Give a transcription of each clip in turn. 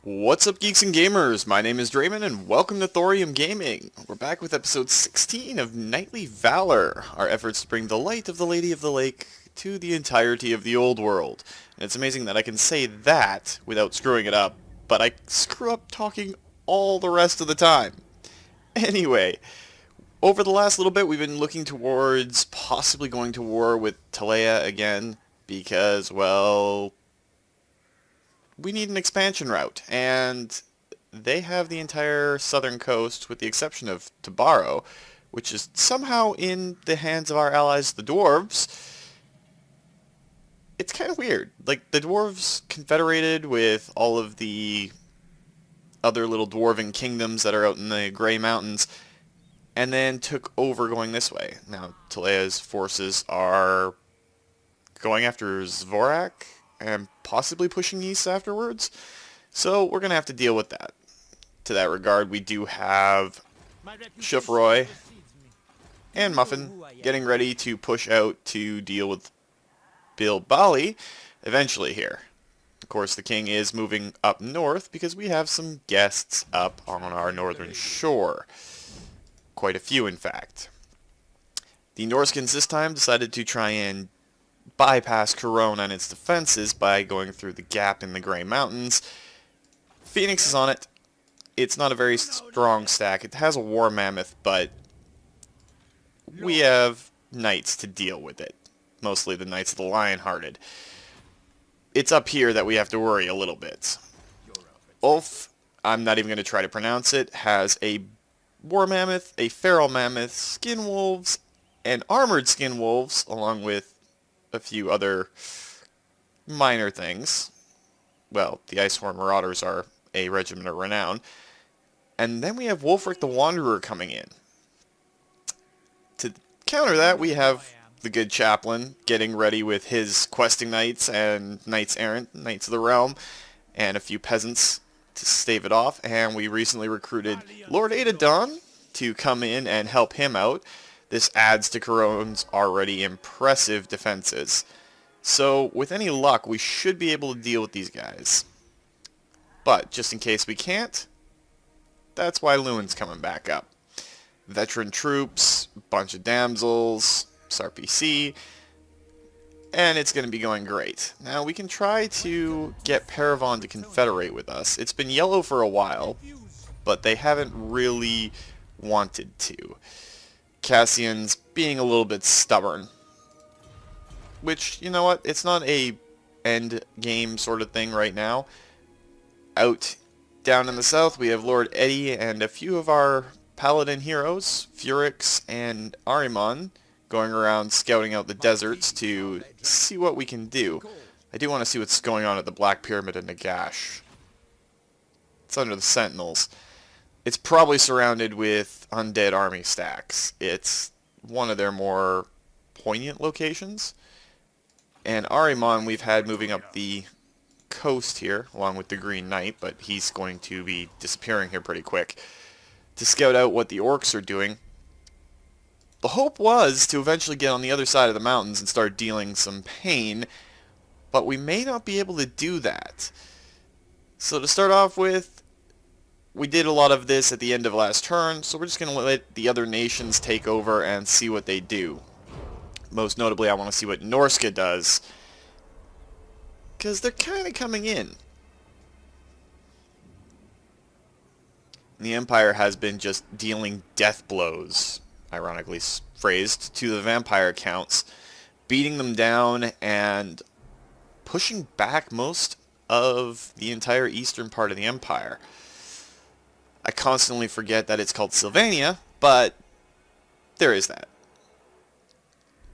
What's up, geeks and gamers? My name is Drementfh, and welcome to Thorium Gaming. We're back with episode 16 of Knightly Valor, our efforts to bring the light of the Lady of the Lake to the entirety of the old world. And it's amazing that I can say that without screwing it up, but I screw up talking all the rest of the time. Anyway, over the last little bit we've been looking towards possibly going to war with Talea again, because, well, we need an expansion route, and they have the entire southern coast with the exception of Tabaro, which is somehow in the hands of our allies, the dwarves. It's kind of weird. Like, the dwarves confederated with all of the other little dwarven kingdoms that are out in the Grey Mountains, and then took over going this way. Now, Talea's forces are going after Zvorak, and possibly pushing east afterwards. So we're going to have to deal with that. To that regard, we do have Shufroy and Muffin getting ready to push out to deal with Bilbali eventually here. Of course, the king is moving up north because we have some guests up on our northern shore. Quite a few, in fact. The Norscans this time decided to try and bypass Courronne and its defenses by going through the gap in the Grey Mountains. Phoenix is on it. It's not a very strong stack. It has a war mammoth, but we have knights to deal with it. Mostly the Knights of the Lionhearted. It's up here that we have to worry a little bit. Ulf, I'm not even going to try to pronounce it, has a war mammoth, a feral mammoth, skin wolves, and armored skin wolves, along with a few other minor things. Well, the Icehorn Marauders are a regiment of renown. And then we have Wulfrik the Wanderer coming in. To counter that, we have the good chaplain getting ready with his questing knights and knights errant, knights of the realm, and a few peasants to stave it off. And we recently recruited Lord Adadon to come in and help him out. This adds to Courronne's already impressive defenses. So, with any luck, we should be able to deal with these guys. But, just in case we can't, that's why Louen's coming back up. Veteran troops, bunch of damsels, SRPC, and it's going to be going great. Now, we can try to get Paravon to confederate with us. It's been yellow for a while, but they haven't really wanted to. Cassian's being a little bit stubborn. Which, you know what, it's not a end game sort of thing right now. Out down in the south, we have Lord Eddie and a few of our paladin heroes, Furix and Ahriman, going around scouting out the deserts to see what we can do. I do want to see what's going on at the Black Pyramid in Nagash. It's under the Sentinels. It's probably surrounded with undead army stacks. It's one of their more poignant locations. And Ahriman we've had moving up the coast here, along with the Green Knight, but he's going to be disappearing here pretty quick, to scout out what the orcs are doing. The hope was to eventually get on the other side of the mountains and start dealing some pain, but we may not be able to do that. So to start off with, we did a lot of this at the end of last turn, so we're just going to let the other nations take over and see what they do. Most notably, I want to see what Norsca does, because they're kind of coming in. The Empire has been just dealing death blows, ironically phrased, to the vampire counts, beating them down and pushing back most of the entire eastern part of the Empire. I constantly forget that it's called Sylvania, but there is that.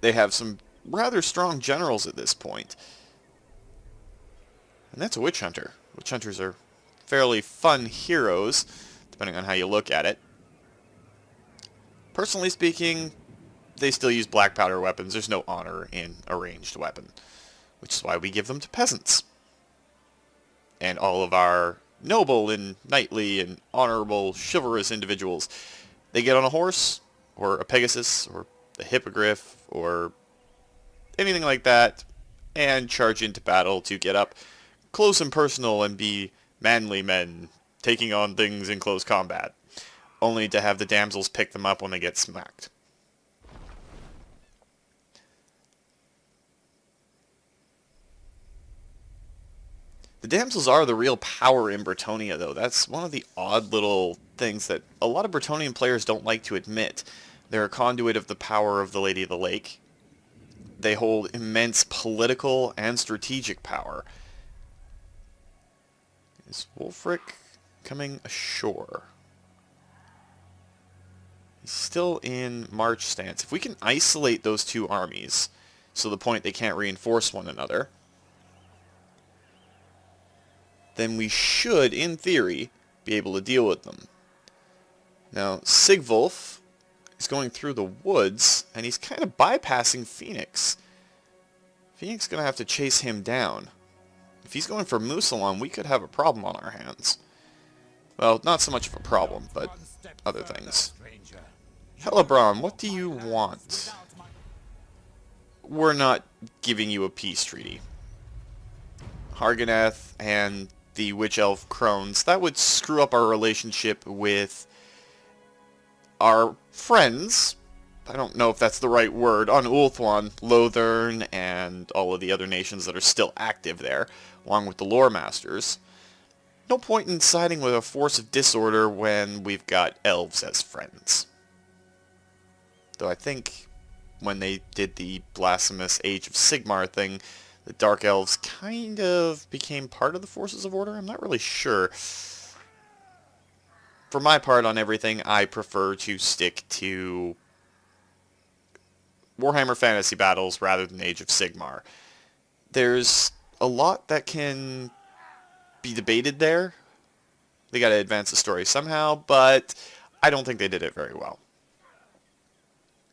They have some rather strong generals at this point. And that's a witch hunter. Witch hunters are fairly fun heroes, depending on how you look at it. Personally speaking, they still use black powder weapons. There's no honor in a ranged weapon, which is why we give them to peasants. And all of our noble and knightly and honorable chivalrous individuals, they get on a horse or a Pegasus or a hippogriff or anything like that and charge into battle to get up close and personal and be manly men taking on things in close combat, only to have the damsels pick them up when they get smacked. The damsels are the real power in Brattonnia, though. That's one of the odd little things that a lot of Brattonian players don't like to admit. They're a conduit of the power of the Lady of the Lake. They hold immense political and strategic power. Is Wulfrik coming ashore? He's still in march stance. If we can isolate those two armies, so the point they can't reinforce one another, then we should, in theory, be able to deal with them. Now, Sigvulf is going through the woods, and he's kind of bypassing Phoenix. Phoenix is going to have to chase him down. If he's going for Musalon, we could have a problem on our hands. Well, not so much of a problem, but other things. Hellebrand, what do you want? We're not giving you a peace treaty. Harganeth and the Witch Elf Crones, that would screw up our relationship with our friends. I don't know if that's the right word. On Ulthuan, Lothern, and all of the other nations that are still active there, along with the Lore Masters. No point in siding with a force of disorder when we've got elves as friends. Though I think when they did the blasphemous Age of Sigmar thing, the Dark Elves kind of became part of the Forces of Order. I'm not really sure. For my part on everything, I prefer to stick to Warhammer Fantasy Battles rather than Age of Sigmar. There's a lot that can be debated there. They got to advance the story somehow, but I don't think they did it very well.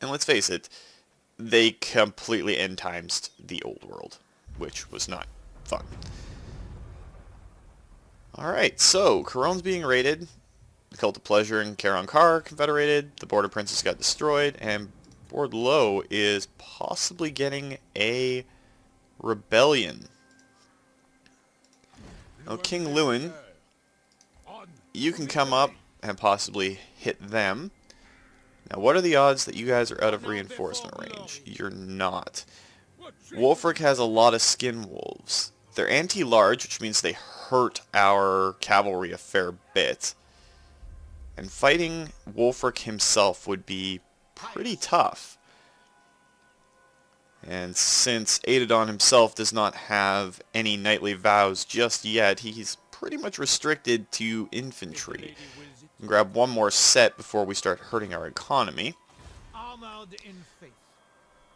And let's face it, they completely end-timesed the old world, which was not fun. Alright, so Courronne's being raided. The Cult of Pleasure and Courronne confederated. The Border Princess got destroyed, and Bordeaux is possibly getting a rebellion. Now, King Louen, you can come up and possibly hit them. Now, what are the odds that you guys are out of reinforcement range? You're not. Wulfrik has a lot of skin wolves. They're anti-large, which means they hurt our cavalry a fair bit. And fighting Wulfrik himself would be pretty tough. And since Adadon himself does not have any knightly vows just yet, he's pretty much restricted to infantry. We'll grab one more set before we start hurting our economy.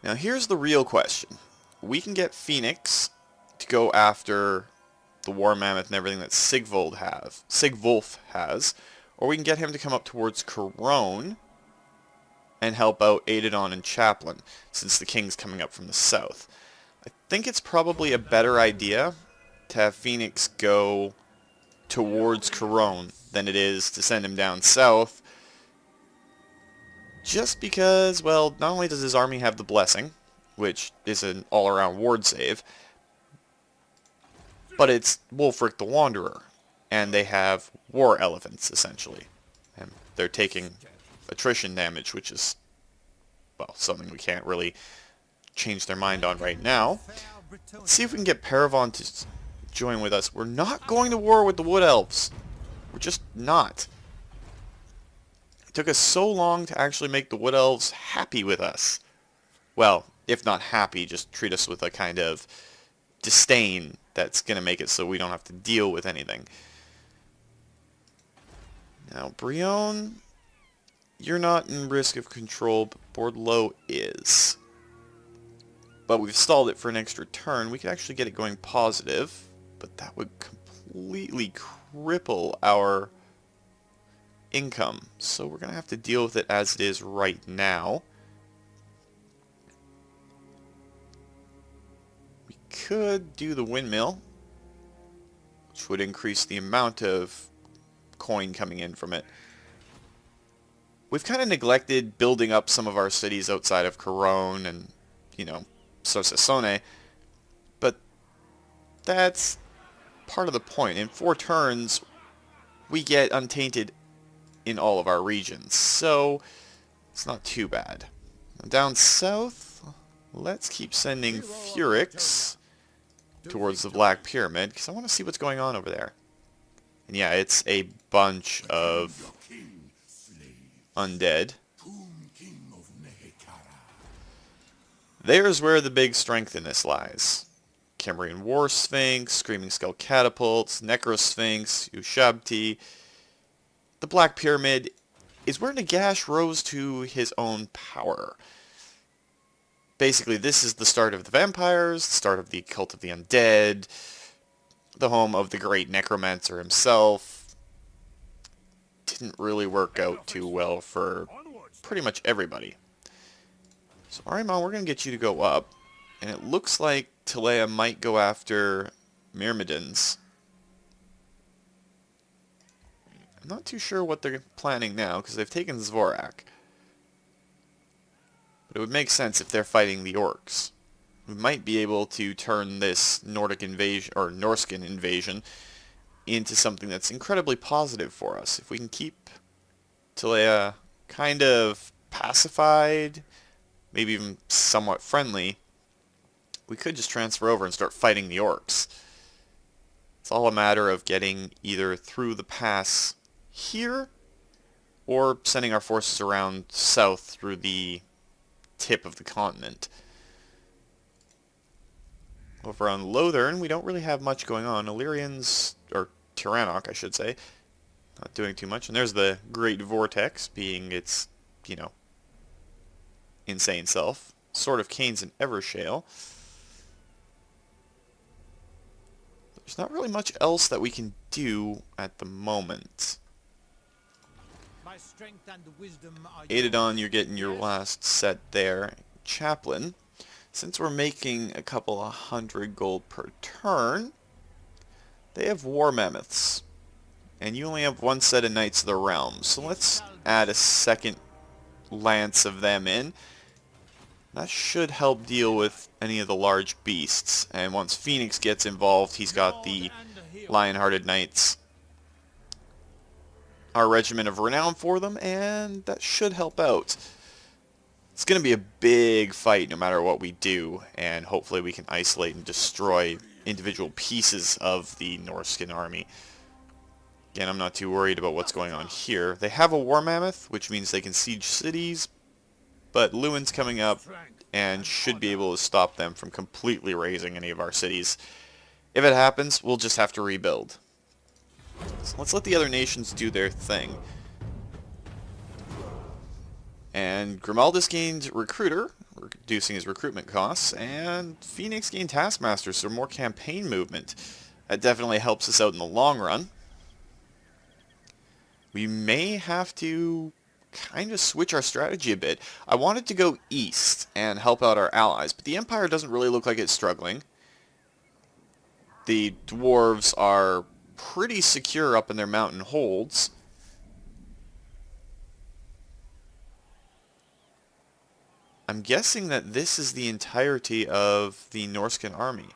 Now here's the real question. We can get Phoenix to go after the War Mammoth and everything that Sigvulf has, or we can get him to come up towards Courronne and help out Adadon and Chaplain, since the king's coming up from the south. I think it's probably a better idea to have Phoenix go towards Courronne than it is to send him down south, just because, well, not only does his army have the Blessing, which is an all-around ward save, but it's Wulfrik the Wanderer, and they have war elephants, essentially. And they're taking attrition damage, which is, well, something we can't really change their mind on right now. Let's see if we can get Paravon to join with us. We're not going to war with the Wood Elves. We're just not. It took us so long to actually make the Wood Elves happy with us. Well, if not happy, just treat us with a kind of disdain that's going to make it so we don't have to deal with anything. Now, Brionne, you're not in risk of control, but Bordeaux is. But we've stalled it for an extra turn. We could actually get it going positive, but that would completely cripple our income. So we're going to have to deal with it as it is right now. We could do the windmill, which would increase the amount of coin coming in from it. We've kind of neglected building up some of our cities outside of Courronne and, you know, Saucissone, but that's part of the point. In 4 turns, we get untainted in all of our regions, so it's not too bad. Down south, let's keep sending Wulfrik towards the Black Pyramid, because I want to see what's going on over there. And yeah, it's a bunch of undead. There's where the big strength in this lies. Cambrian War Sphinx, Screaming Skull Catapults, Necrosphinx, Ushabti. The Black Pyramid is where Nagash rose to his own power. Basically, this is the start of the vampires, the start of the cult of the undead, the home of the great necromancer himself. Didn't really work out too well for pretty much everybody. So Ahriman, we're going to get you to go up, and it looks like Talea might go after Myrmidons. I'm not too sure what they're planning now, because they've taken Zvorak. But it would make sense if they're fighting the orcs. We might be able to turn this Nordic invasion, or Norscan invasion, into something that's incredibly positive for us. If we can keep Talea kind of pacified, maybe even somewhat friendly, we could just transfer over and start fighting the orcs. It's all a matter of getting either through the pass here, or sending our forces around south through the tip of the continent. Over on Lothern, we don't really have much going on. Illyrians, or Tyrannok, I should say, not doing too much. And there's the Great Vortex, being its, you know, insane self. Sword of Canes and Evershale. There's not really much else that we can do at the moment. Adadon, you're getting your last set there. Chaplain, since we're making a couple of 100 gold per turn, they have war mammoths. And you only have 1 set of Knights of the Realm. So let's add a second lance of them in. That should help deal with any of the large beasts. And once Phoenix gets involved, he's got the Lion-Hearted Knights, our Regiment of Renown for them, and that should help out. It's going to be a big fight no matter what we do, and hopefully we can isolate and destroy individual pieces of the Norscan army. Again, I'm not too worried about what's going on here. They have a War Mammoth, which means they can siege cities, but Lewin's coming up and should be able to stop them from completely razing any of our cities. If it happens, we'll just have to rebuild. So let's let the other nations do their thing. And Grimaldus gained Recruiter, reducing his recruitment costs, and Phoenix gained Taskmaster, so more campaign movement. That definitely helps us out in the long run. We may have to kind of switch our strategy a bit. I wanted to go east and help out our allies, but the Empire doesn't really look like it's struggling. The dwarves are pretty secure up in their mountain holds. I'm guessing that this is the entirety of the Norscan army.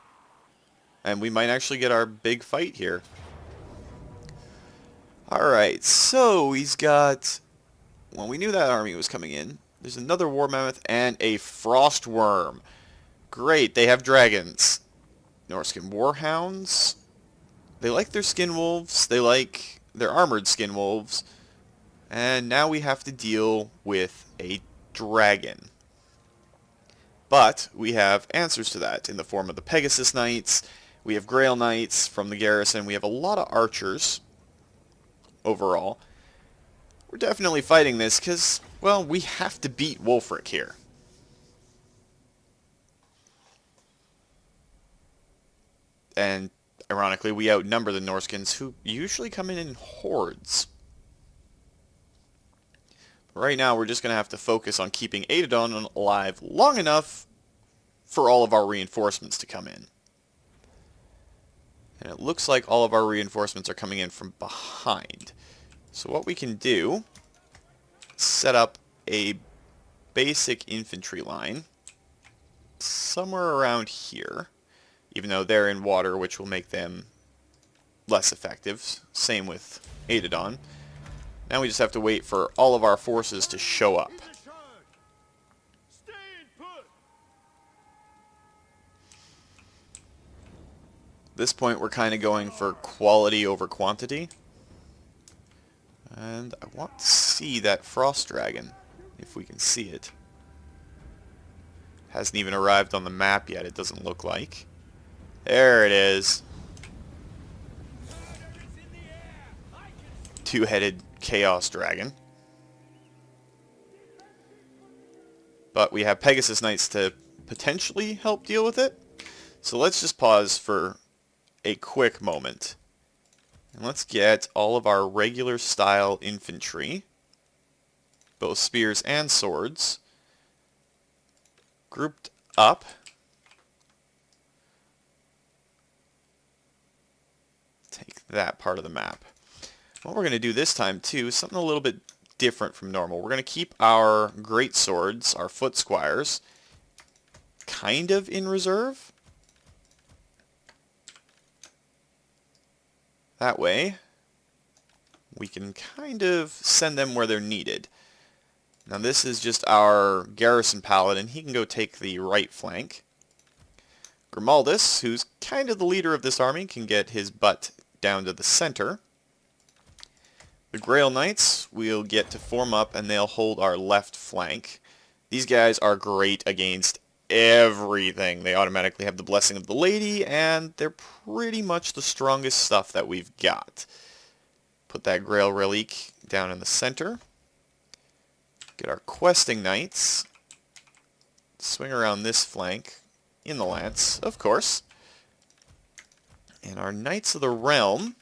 And we might actually get our big fight here. Alright, so he's got... Well, we knew that army was coming in. There's another War Mammoth and a Frost Worm. Great, they have dragons. Norscan Warhounds. They like their skin wolves. They like their armored skin wolves. And now we have to deal with a dragon. But we have answers to that in the form of the Pegasus Knights. We have Grail Knights from the garrison. We have a lot of archers overall. We're definitely fighting this because, well, we have to beat Wulfrik here. And ironically, we outnumber the Norscans, who usually come in hordes. Right now, we're just going to have to focus on keeping Adadon alive long enough for all of our reinforcements to come in. And it looks like all of our reinforcements are coming in from behind. So what we can do is set up a basic infantry line somewhere around here, even though they're in water, which will make them less effective. Same with Adadon. Now we just have to wait for all of our forces to show up. At this point we're kind of going for quality over quantity. And I want to see that frost dragon, if we can see it. Hasn't even arrived on the map yet, it doesn't look like. There it is. Two-headed chaos dragon. But we have Pegasus Knights to potentially help deal with it. So let's just pause for a quick moment. And let's get all of our regular style infantry, both spears and swords, grouped up. Take that part of the map. What we're going to do this time too is something a little bit different from normal. We're going to keep our great swords, our foot squires, kind of in reserve. That way, we can kind of send them where they're needed. Now this is just our garrison paladin. He can go take the right flank. Grimaldus, who's kind of the leader of this army, can get his butt down to the center. The Grail Knights we'll get to form up and they'll hold our left flank. These guys are great against everything. They automatically have the Blessing of the Lady, and they're pretty much the strongest stuff that we've got. Put that Grail Relique down in the center. Get our Questing Knights. Swing around this flank in the lance, of course. And our Knights of the Realm,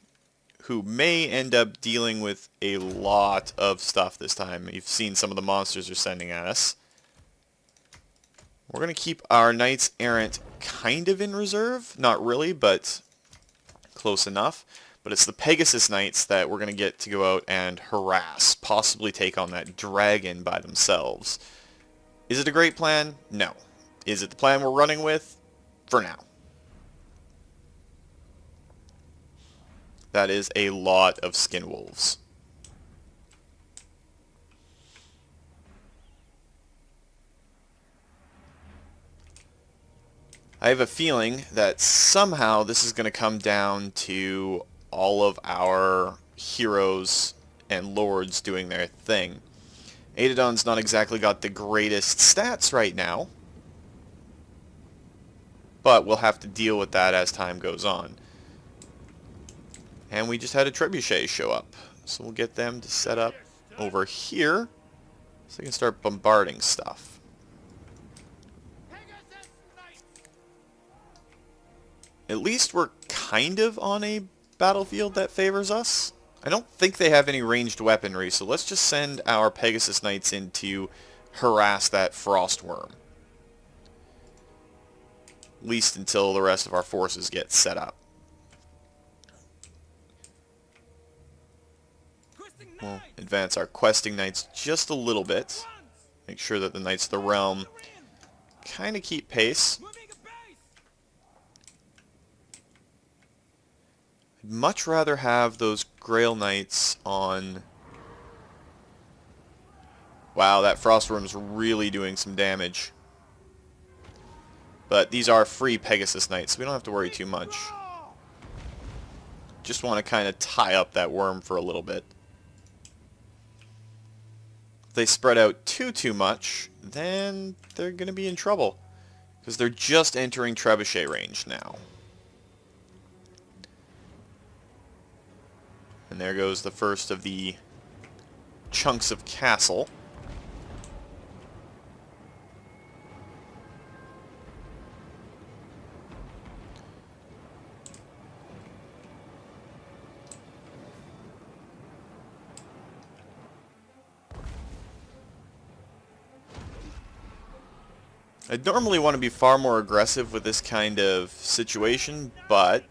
who may end up dealing with a lot of stuff this time. You've seen some of the monsters they're sending at us. We're going to keep our Knights Errant kind of in reserve. Not really, but close enough. But it's the Pegasus Knights that we're going to get to go out and harass. Possibly take on that dragon by themselves. Is it a great plan? No. Is it the plan we're running with? For now. That is a lot of skin wolves. I have a feeling that somehow this is going to come down to all of our heroes and lords doing their thing. Adadon's not exactly got the greatest stats right now, but we'll have to deal with that as time goes on. And we just had a trebuchet show up, so we'll get them to set up over here so they can start bombarding stuff. At least we're kind of on a battlefield that favors us. I don't think they have any ranged weaponry, so let's just send our Pegasus Knights in to harass that frost worm. At least until the rest of our forces get set up. We'll advance our questing knights just a little bit. Make sure that the Knights of the Realm kind of keep pace. I'd much rather have those Grail Knights on... Wow, that Frostworm's really doing some damage. But these are free Pegasus Knights, so we don't have to worry too much. Just want to kind of tie up that worm for a little bit. If they spread out too much, then they're going to be in trouble. Because they're just entering trebuchet range now. And there goes the first of the chunks of castle. I'd normally want to be far more aggressive with this kind of situation, but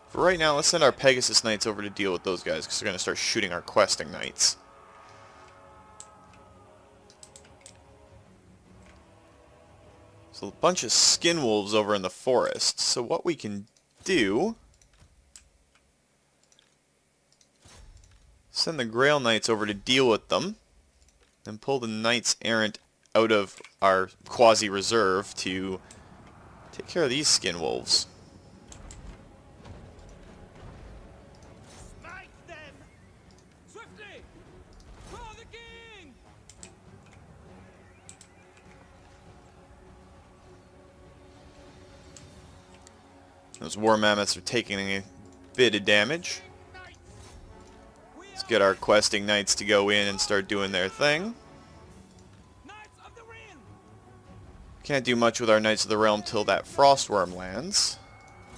for right now, let's send our Pegasus Knights over to deal with those guys, because they're going to start shooting our questing knights. So So a bunch of skin wolves over in the forest. So what we can do... send the Grail Knights over to deal with them. Then pull the Knights Errant out of our quasi-reserve to take care of these skin wolves. Smite them! Swiftly! For the king! Those war mammoths are taking a bit of damage. Let's get our questing knights to go in and start doing their thing. Knights of the Ring! Can't do much with our Knights of the Realm till that Frostworm lands.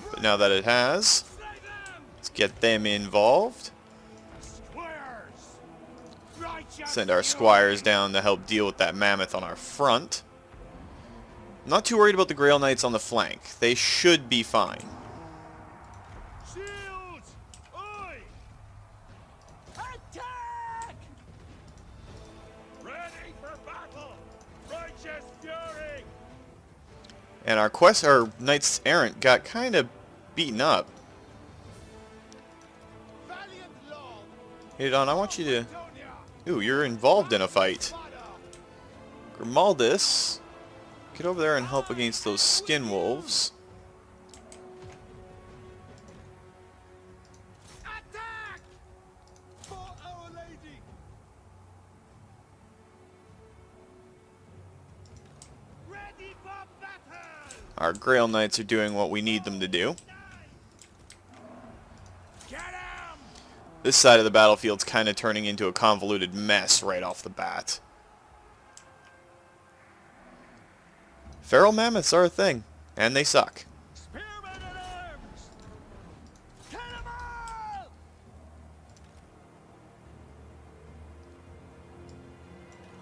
But now that it has, Slay them! let's get them involved. Squires! Righteous Send our squires down to help deal with that mammoth on our front. Not too worried about the Grail Knights on the flank. They should be fine. Shields! Oi! Attack! Ready for battle! Righteous fury! And our Knights Errant got kind of beaten up. Valiant lord! Adon, I want you to... Brattonnia! Ooh, you're involved in a fight. Grimaldus, get over there and help against those skin wolves. Attack! For Our Lady! Ready for battle! Our Grail Knights are doing what we need them to do. Get him! This side of the battlefield's kind of turning into a convoluted mess right off the bat. Feral mammoths are a thing, and they suck. Spearmen at arms! Kill 'em all!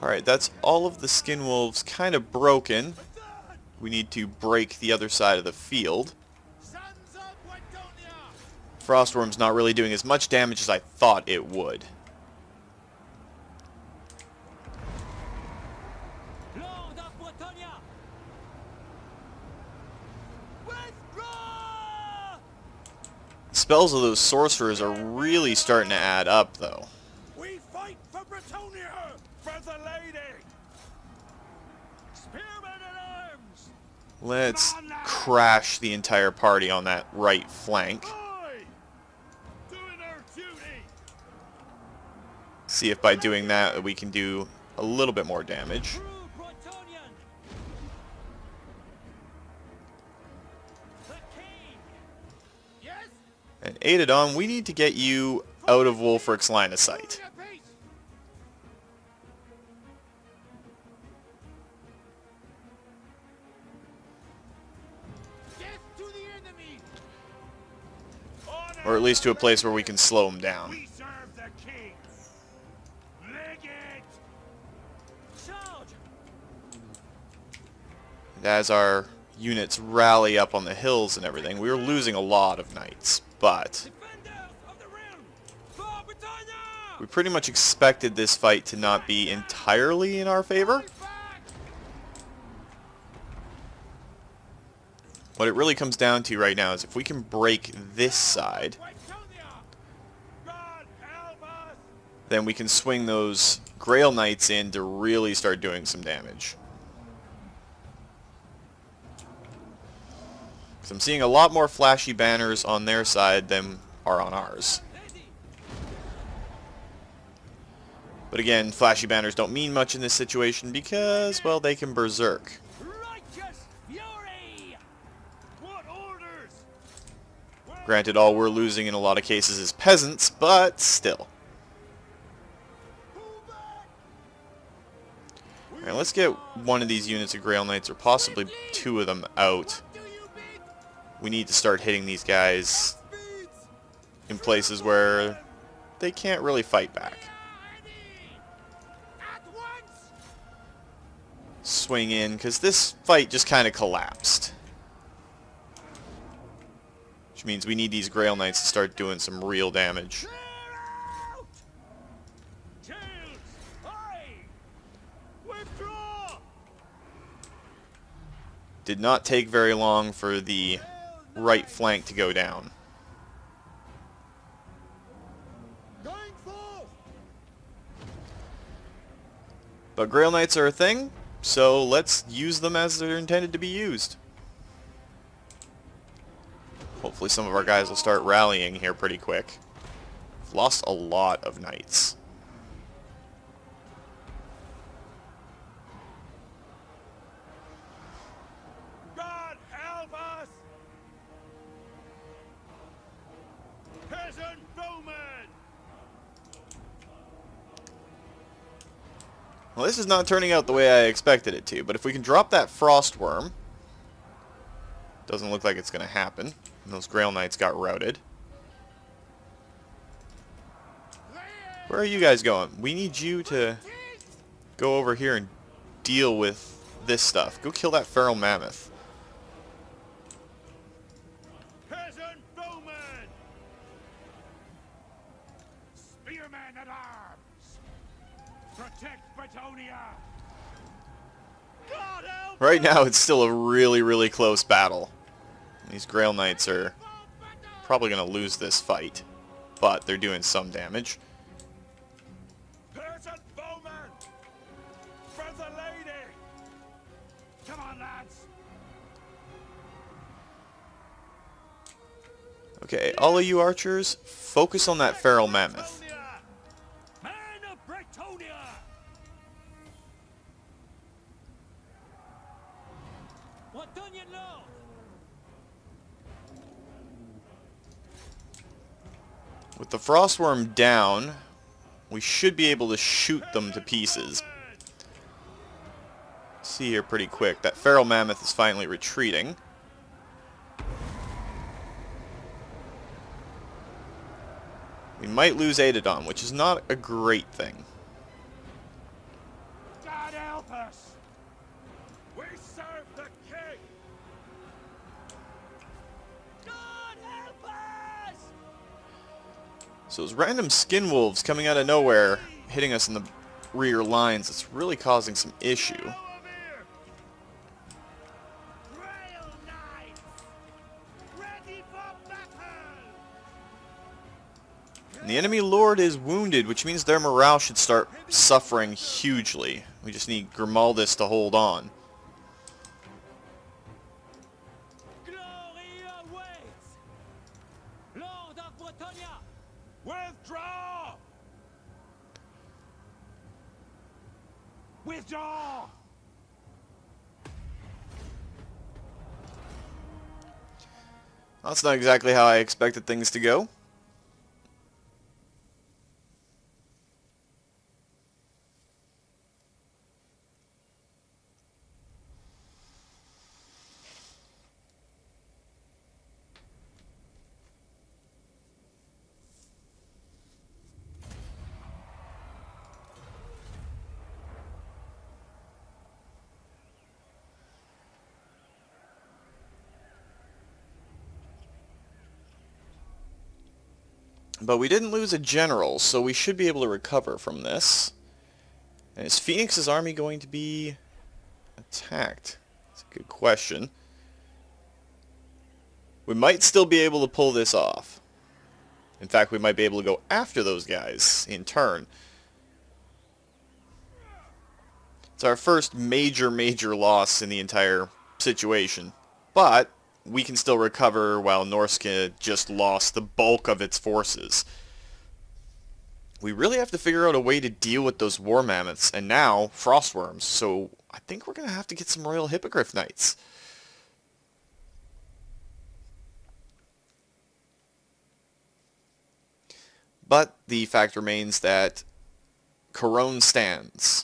Alright, that's all of the skin wolves kind of broken. We need to break the other side of the field. Sons of Brattonnia! Frostworm's not really doing as much damage as I thought it would. Lord of Brattonnia! Withdraw! The spells of those sorcerers are really starting to add up, though. We fight for Brattonnia! For the lady! Spearmen at arms! Let's crash the entire party on that right flank. Aye! Doing our duty! See if by doing that we can do a little bit more damage. True Brattonian! The king! Yes? And Adon, we need to get you out of Wulfrik's line of sight. Death to the enemy! Or at least to a place where we can slow him down. We serve the king! Legate! Charge! And as our units rally up on the hills and everything, we were losing a lot of knights. But Defenders of the realm! For Brattonnia! we pretty much expected this fight to not be entirely in our favor. Fight back! What it really comes down to right now is if we can break this side, Brattonnia! God help us! then we can swing those Grail Knights in to really start doing some damage. 'Cause I'm seeing a lot more flashy banners on their side than are on ours. Ready! But again, flashy banners don't mean much in this situation because, well, they can berserk. Righteous fury! What orders? Granted, all we're losing in a lot of cases is peasants, but still. Pull back! Alright, let's get one of these units of Grail Knights, or possibly two of them, out. What do you bid? We need to start hitting these guys in places where they can't really fight back. Ready! At once! Swing in, because this fight just kind of collapsed. Which means we need these Grail Knights to start doing some real damage. Clear out! Shields! Aye! Withdraw! Did not take very long for the right flank to go down. Going forth! But Grail Knights are a thing, so let's use them as they're intended to be used. Hopefully some of our guys will start rallying here pretty quick. We've lost a lot of knights. God help us! Peasant bowmen! Well, this is not turning out the way I expected it to, but if we can drop that Frost Worm, doesn't look like it's going to happen. Those Grail Knights got routed. Where are you guys going? We need you to go over here and deal with this stuff. Go kill that Feral Mammoth. Peasant bowmen! Spearmen at arms! Protect Brattonnia! God help! Right now it's still a really, really close battle. These Grail Knights are probably going to lose this fight, but they're doing some damage. Peasant bowmen! For the lady! Come on, lads! Okay, all of you archers, focus on that Feral Mammoth. Brattonnia! Man of Brattonnia! With the Frostworm down, we should be able to shoot them to pieces. See here pretty quick. That Feral Mammoth is finally retreating. We might lose Adodon, which is not a great thing. God help us! We serve the king! God help us! So those random skin wolves coming out of nowhere, hitting us in the rear lines, it's really causing some issue. Over here! Grail Knights! Ready for battle! And the enemy lord is wounded, which means their morale should start suffering hugely. We just need Grimaldus to hold on. Glory awaits! Lord of Brattonnia! Withdraw! Withdraw! That's not exactly how I expected things to go. But we didn't lose a general, so we should be able to recover from this. And is Phoenix's army going to be attacked? That's a good question. We might still be able to pull this off. In fact, we might be able to go after those guys in turn. It's our first major loss in the entire situation. But we can still recover while Norsca just lost the bulk of its forces. We really have to figure out a way to deal with those war mammoths and now frostworms, so I think we're going to have to get some Royal Hippogriff Knights. But the fact remains that Courronne stands.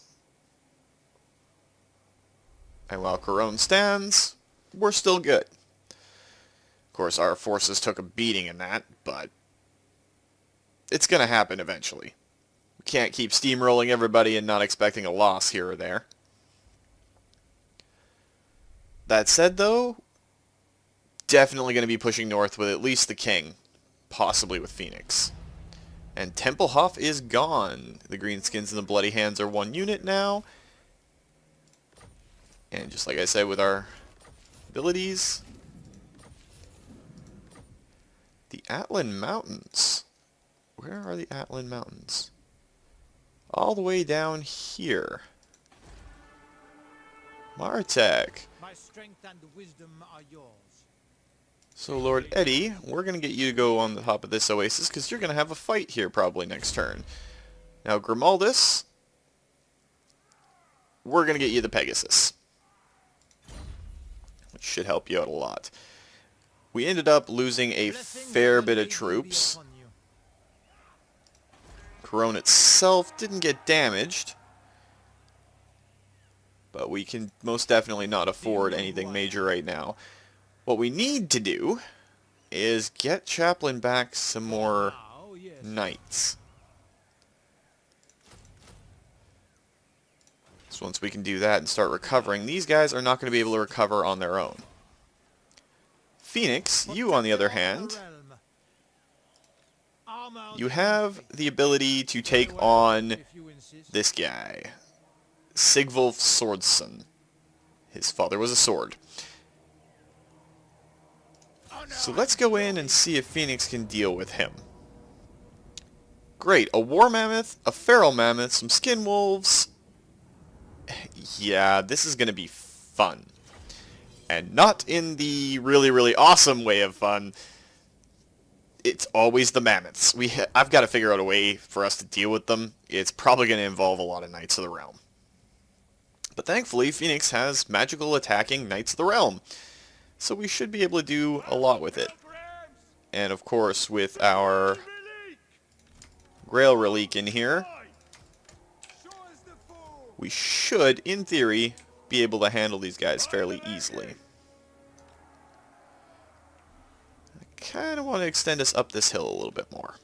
And while Courronne stands, we're still good. Of course, our forces took a beating in that, but it's going to happen eventually. We can't keep steamrolling everybody and not expecting a loss here or there. That said, though, definitely going to be pushing north with at least the king, possibly with Phoenix. And Templehof is gone. The Greenskins and the Bloody Hands are one unit now. And just like I said with our Abilities. The Atlan Mountains. Where are the Atlan Mountains? All the way down here. Martek. My strength and wisdom are yours. So Lord Eddie, we're going to get you to go on the top of this oasis because you're going to have a fight here probably next turn. Now Grimaldus, we're going to get you the Pegasus. Which should help you out a lot. We ended up losing a fair bit of troops. Courronne itself didn't get damaged. But we can most definitely not afford anything major right now. What we need to do is get Chaplain back some more knights. So once we can do that and start recovering, these guys are not going to be able to recover on their own. Phoenix, you on the other hand, you have the ability to take on this guy, Sigvulf Swordsson. His father was a sword. So let's go in and see if Phoenix can deal with him. Great, a war mammoth, a feral mammoth, some skin wolves. Yeah, this is going to be fun. And not in the really, really awesome way of fun. It's always the mammoths. I've got to figure out a way for us to deal with them. It's probably going to involve a lot of Knights of the Realm. But thankfully, Phoenix has magical attacking Knights of the Realm. So we should be able to do a lot with it. And of course, with our Grail Relique in here, we should, in theory, be able to handle these guys fairly easily. I kind of want to extend us up this hill a little bit more.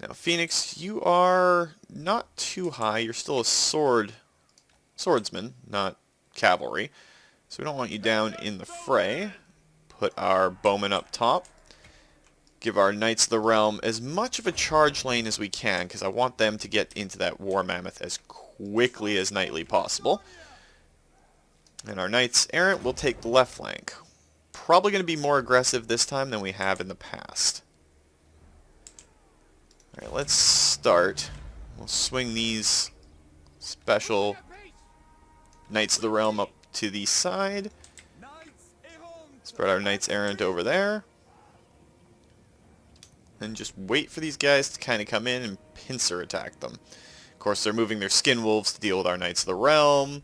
Now, Phoenix, you are not too high. You're still a swordsman, not cavalry. So we don't want you down in the fray. Put our bowmen up top. Give our Knights of the Realm as much of a charge lane as we can, because I want them to get into that War Mammoth as quickly as knightly possible. And our Knights Errant will take the left flank. Probably going to be more aggressive this time than we have in the past. Alright, let's start. We'll swing these special Knights of the Realm up to the side. Spread our Knights Errant over there. And just wait for these guys to kind of come in and pincer attack them. Of course, they're moving their skin wolves to deal with our Knights of the Realm,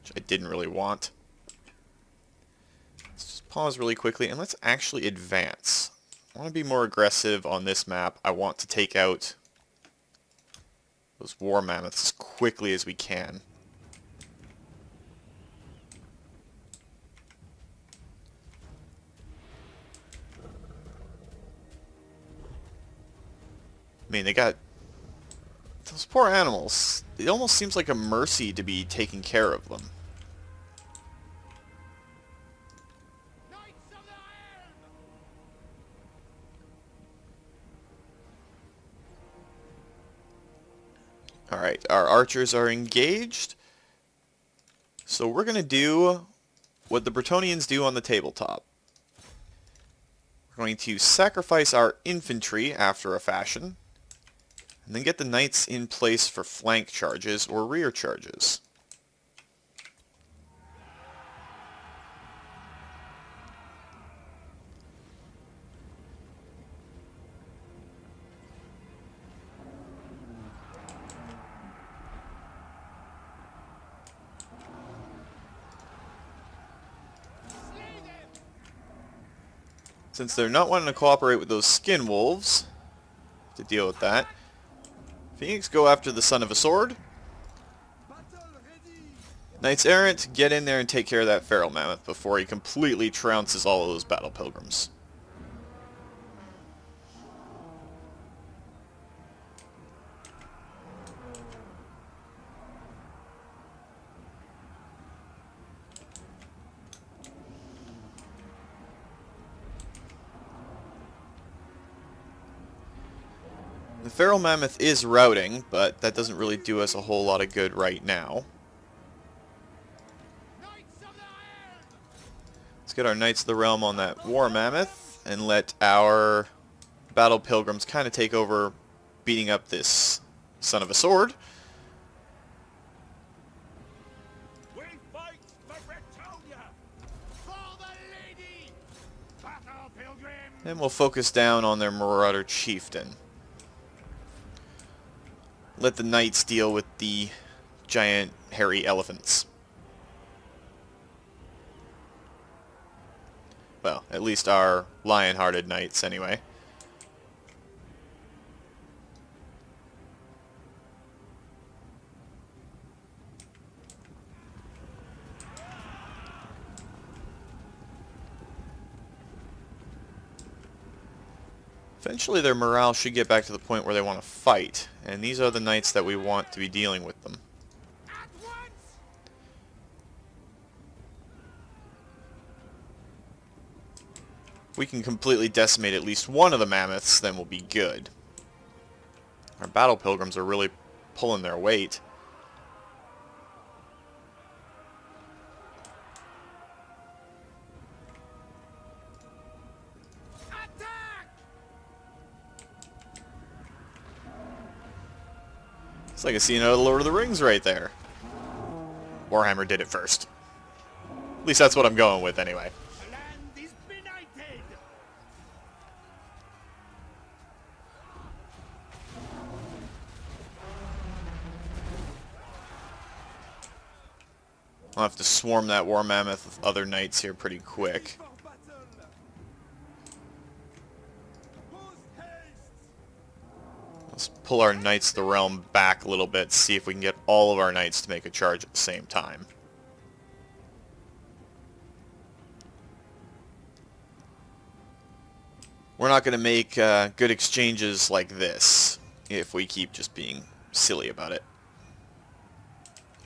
which I didn't really want. Let's just pause really quickly, and let's actually advance. I want to be more aggressive on this map. I want to take out those war mammoths as quickly as we can. I mean, they got those poor animals. It almost seems like a mercy to be taking care of them. Alright, our archers are engaged. So we're going to do what the Brattonians do on the tabletop. We're going to sacrifice our infantry after a fashion, and then get the knights in place for flank charges or rear charges. Since they're not wanting to cooperate with those skin wolves to deal with that, Phoenix, go after the Son of a Sword. Knights Errant, get in there and take care of that feral mammoth before he completely trounces all of those battle pilgrims. The feral mammoth is routing, but that doesn't really do us a whole lot of good right now. Let's get our Knights of the Realm on that War Mammoth and let our Battle Pilgrims kind of take over beating up this son of a sword. We fight for Brattonnia! For the lady! Battle pilgrim! And we'll focus down on their Marauder Chieftain. Let the Knights deal with the giant hairy elephants. Well, at least our lion-hearted Knights, anyway. Eventually their morale should get back to the point where they want to fight, and these are the Knights that we want to be dealing with them. At once! If we can completely decimate at least one of the mammoths, then we'll be good. Our battle pilgrims are really pulling their weight. Attack! It's like a scene out of the Lord of the Rings right there. Warhammer did it first. At least that's what I'm going with anyway. The land is benighted! I'll have to swarm that War Mammoth with other knights here pretty quick. For battle! Post haste! Let's pull our Knights of the Realm back a little bit, see if we can get all of our knights to make a charge at the same time. We're not going to make good exchanges like this if we keep just being silly about it.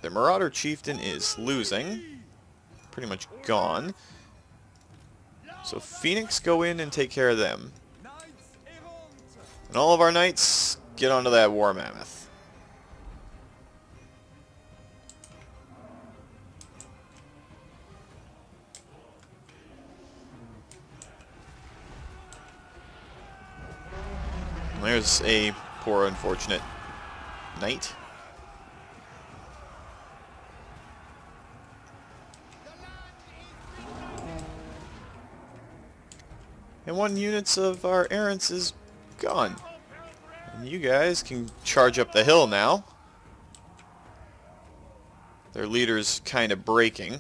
The Marauder Chieftain is losing. Pretty much gone. So Phoenix, go in and take care of them. Knights errant! And all of our knights, get onto that War Mammoth. And there's a poor unfortunate knight. And 1 unit of our errants is gone. And you guys can charge up the hill now. Their leader's kind of breaking.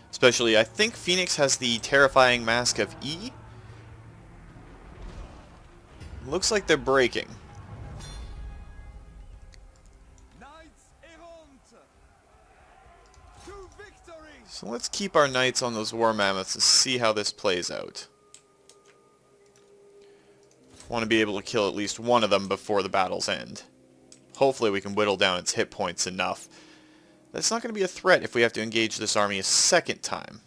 Especially, I think Phoenix has the terrifying Mask of E. Looks like they're breaking. Knights errant! To victory! So let's keep our knights on those War Mammoths and see how this plays out. Want to be able to kill at least one of them before the battles end. Hopefully we can whittle down its hit points enough. That's not going to be a threat if we have to engage this army a second time.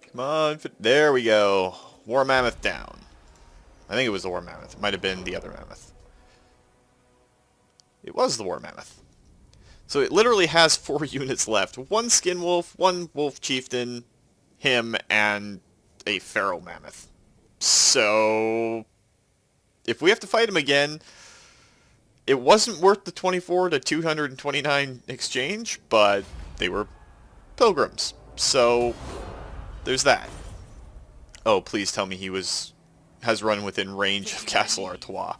Come on, there we go. War Mammoth down. I think it was the War Mammoth. It might have been the other Mammoth. It was the War Mammoth. So it literally has 4 units left. 1 Skin Wolf, 1 Wolf Chieftain, him, and a Feral Mammoth. So if we have to fight him again, it wasn't worth the 24 to 229 exchange, but they were pilgrims. So there's that. Oh, please tell me he has run within range of Castle Artois.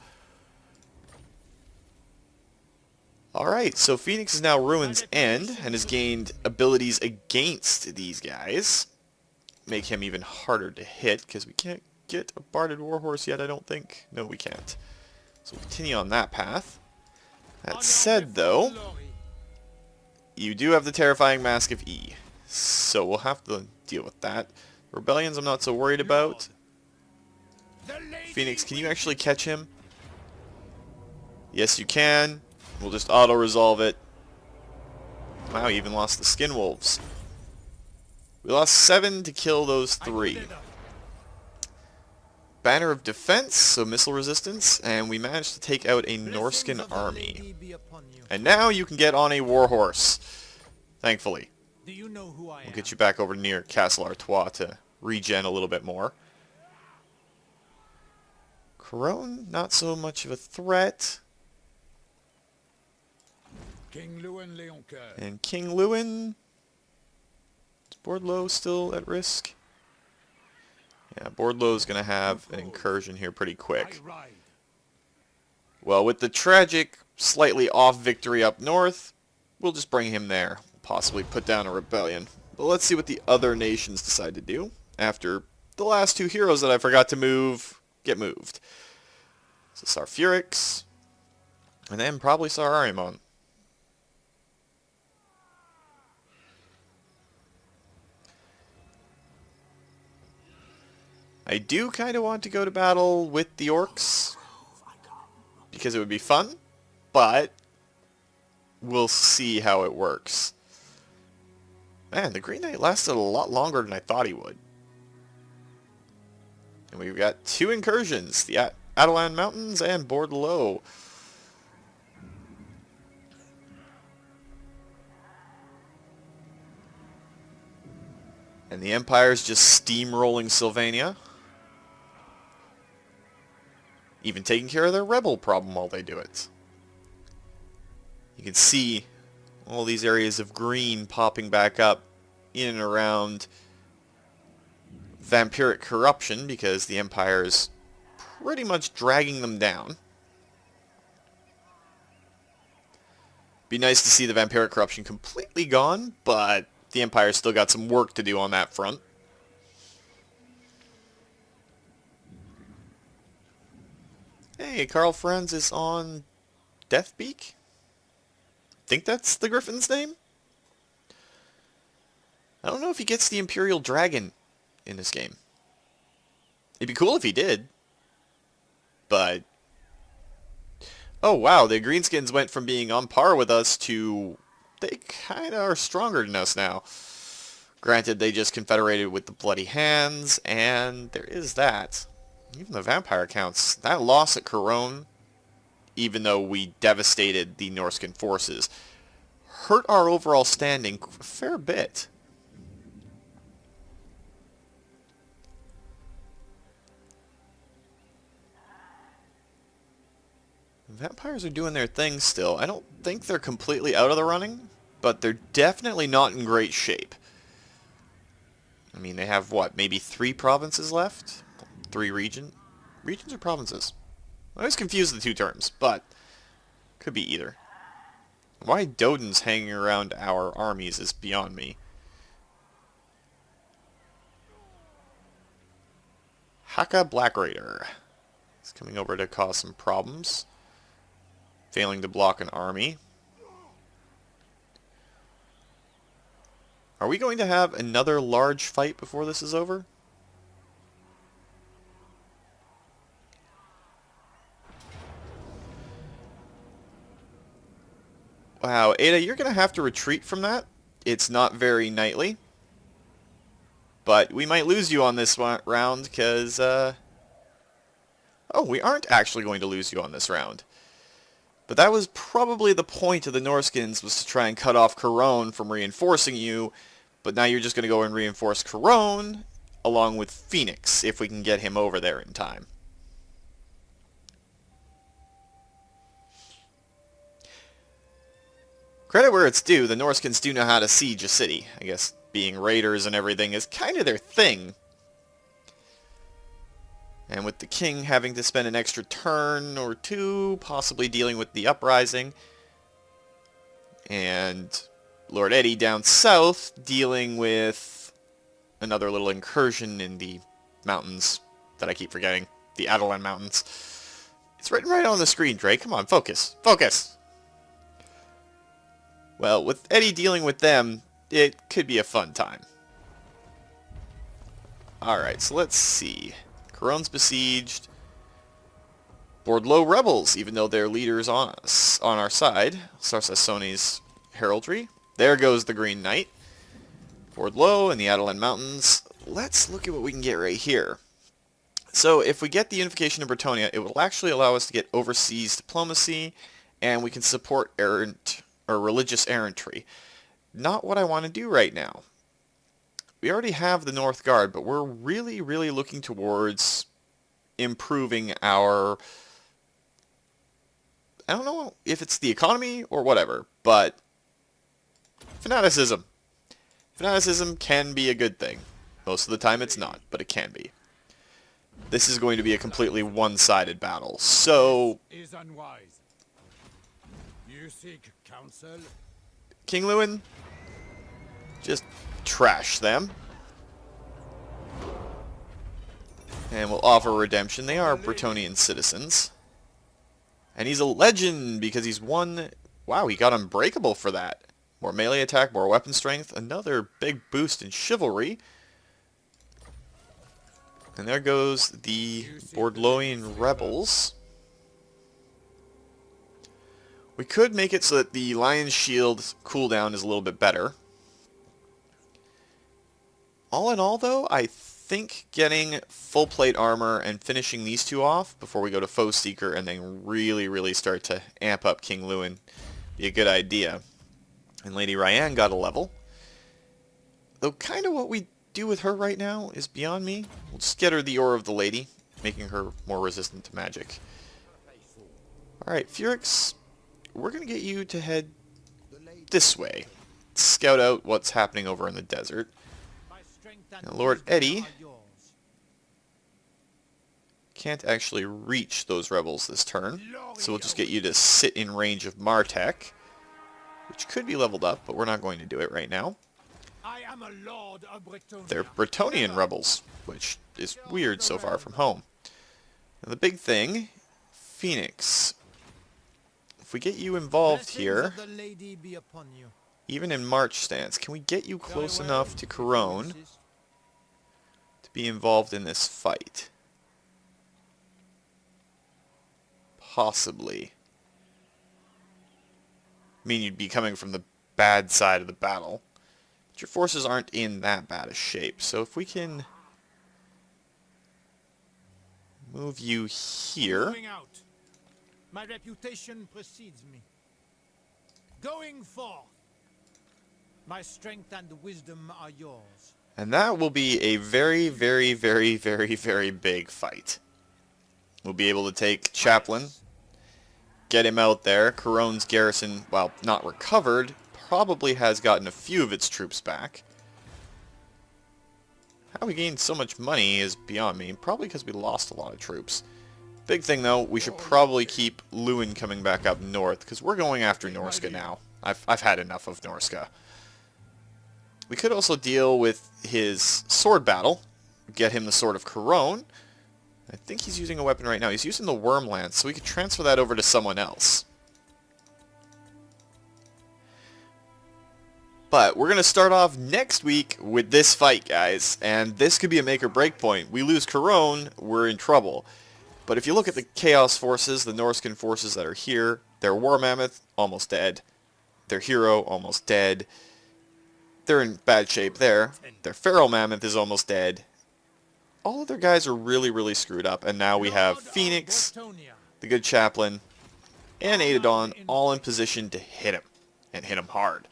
Alright, so Phoenix is now Ruin's End and has gained abilities against these guys. Make him even harder to hit, because we can't get a Barded Warhorse yet, I don't think. No, we can't. So we'll continue on that path. That said, though, you do have the terrifying Mask of E. So we'll have to deal with that. Rebellions I'm not so worried about. Phoenix, can you actually catch him? Yes, you can. We'll just auto-resolve it. Wow, he even lost the Skin Wolves. We lost 7 to kill those 3. Banner of Defense, so missile resistance, and we managed to take out a Norscan army. And now you can get on a warhorse, thankfully. Do you know who I am? We'll get you back over near Castle Artois to regen a little bit more. Courronne, not so much of a threat. King Louen Leoncourre. And King Louen... Is Bordleau still at risk? Yeah, Bordleau's going to have an incursion here pretty quick. I ride. Well, with the tragic, slightly off victory up north, we'll just bring him there. Possibly put down a rebellion. But let's see what the other nations decide to do after the last 2 heroes that I forgot to move get moved. So Sarfurix, and then probably Sararimon. I do kind of want to go to battle with the orcs, because it would be fun, but we'll see how it works. Man, the Green Knight lasted a lot longer than I thought he would. And we've got 2 incursions, the Adelan Mountains and Bordleau. And the Empire's just steamrolling Sylvania. Even taking care of their rebel problem while they do it. You can see all these areas of green popping back up in and around vampiric corruption because the Empire is pretty much dragging them down. Be nice to see the vampiric corruption completely gone, but the Empire's still got some work to do on that front. Hey, Karl Franz is on Deathbeak? Think that's the Griffin's name? I don't know if he gets the Imperial Dragon in this game. It'd be cool if he did. But... oh wow, the Greenskins went from being on par with us to... they kinda are stronger than us now. Granted, they just confederated with the Bloody Hands, and there is that. Even the vampire counts. That loss at Courronne, even though we devastated the Norscan forces, hurt our overall standing a fair bit. Vampires are doing their thing still. I don't think they're completely out of the running, but they're definitely not in great shape. I mean, they have, what, maybe 3 provinces left? 3 regions or provinces? I always confuse the 2 terms, but could be either. Why Doden's hanging around our armies is beyond me. Haka Black Raider. He's coming over to cause some problems. Failing to block an army. Are we going to have another large fight before this is over? Wow, Ada, you're going to have to retreat from that. It's not very knightly. But we might lose you on this round because... oh, we aren't actually going to lose you on this round. But that was probably the point of the Norskins, was to try and cut off Courronne from reinforcing you. But now you're just going to go and reinforce Courronne along with Phoenix, if we can get him over there in time. Credit where it's due, the Norskins do know how to siege a city. I guess being raiders and everything is kind of their thing. And with the king having to spend an extra turn or 2, possibly dealing with the uprising, and Lord Eddie down south dealing with another little incursion in the mountains that I keep forgetting, the Adelan Mountains. It's written right on the screen, Drake. Come on, focus. Focus! Well, with Eddie dealing with them, it could be a fun time. Alright, so let's see. Courronne's besieged. Bordleau rebels, even though their leader's on us, on our side. Sarsassoni's heraldry. There goes the Green Knight. Bordeaux and the Adelan Mountains. Let's look at what we can get right here. So if we get the unification of Brattonnia, it will actually allow us to get overseas diplomacy, and we can support errant or religious errantry. Not what I want to do right now. We already have the North Guard, but we're really, really looking towards improving our... I don't know if it's the economy or whatever, but fanaticism. Fanaticism can be a good thing. Most of the time it's not, but it can be. This is going to be a completely one-sided battle, so... Is unwise. You seek counsel? King Louen, just trash them. And we'll offer redemption. They are Bretonnian citizens. And he's a legend because he's won... Wow, he got Unbreakable for that. More melee attack, more weapon strength, another big boost in chivalry. And there goes the Bordeauxian rebels. We could make it so that the Lion's Shield cooldown is a little bit better. All in all, though, I think getting full plate armor and finishing these two off before we go to Foe Seeker and then really, really start to amp up King Louen be a good idea. And Lady Ryan got a level. Though kind of what we do with her right now is beyond me. We'll just get her the Aura of the Lady, making her more resistant to magic. Alright, Furix, we're going to get you to head this way. Scout out what's happening over in the desert. Now, Lord Eddie can't actually reach those rebels this turn, so we'll just get you to sit in range of Martek, which could be leveled up, but we're not going to do it right now. I am a lord of Brattonnia. They're Bretonnian rebels, which is weird so far from home. Now, the big thing, Phoenix. If we get you involved here, even in March stance, can we get you close enough to Courronne to be involved in this fight? Possibly. I mean, you'd be coming from the bad side of the battle. But your forces aren't in that bad a shape. So if we can move you here. My reputation precedes me. Going forth. My strength and wisdom are yours. And that will be a very, very, very, very, very big fight. We'll be able to take Chaplain, get him out there. Courronne's garrison, while not recovered, probably has gotten a few of its troops back. How we gained so much money is beyond me. Probably because we lost a lot of troops. Big thing though, we should probably keep Louen coming back up north, because we're going after Norsca now. I've had enough of Norsca. We could also deal with his sword battle, get him the Sword of Courronne. I think he's using a weapon right now. He's using the Worm Lance, so we could transfer that over to someone else. But we're going to start off next week with this fight, guys. And this could be a make or break point. We lose Courronne, we're in trouble. But if you look at the Chaos forces, the Norscan forces that are here, their War Mammoth, almost dead. Their Hero, almost dead. They're in bad shape there. Their Feral Mammoth is almost dead. All of their guys are really, really screwed up. And now we have Phoenix, the good Chaplain, and Adadon all in position to hit him. And hit him hard.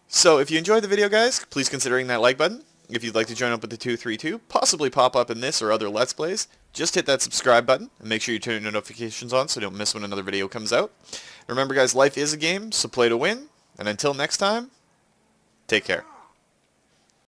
So if you enjoyed the video, guys, please consider hitting that like button. If you'd like to join up with the 232, possibly pop up in this or other Let's Plays, just hit that subscribe button and make sure you turn your notifications on so you don't miss when another video comes out. Remember, guys, life is a game, so play to win. And until next time, take care.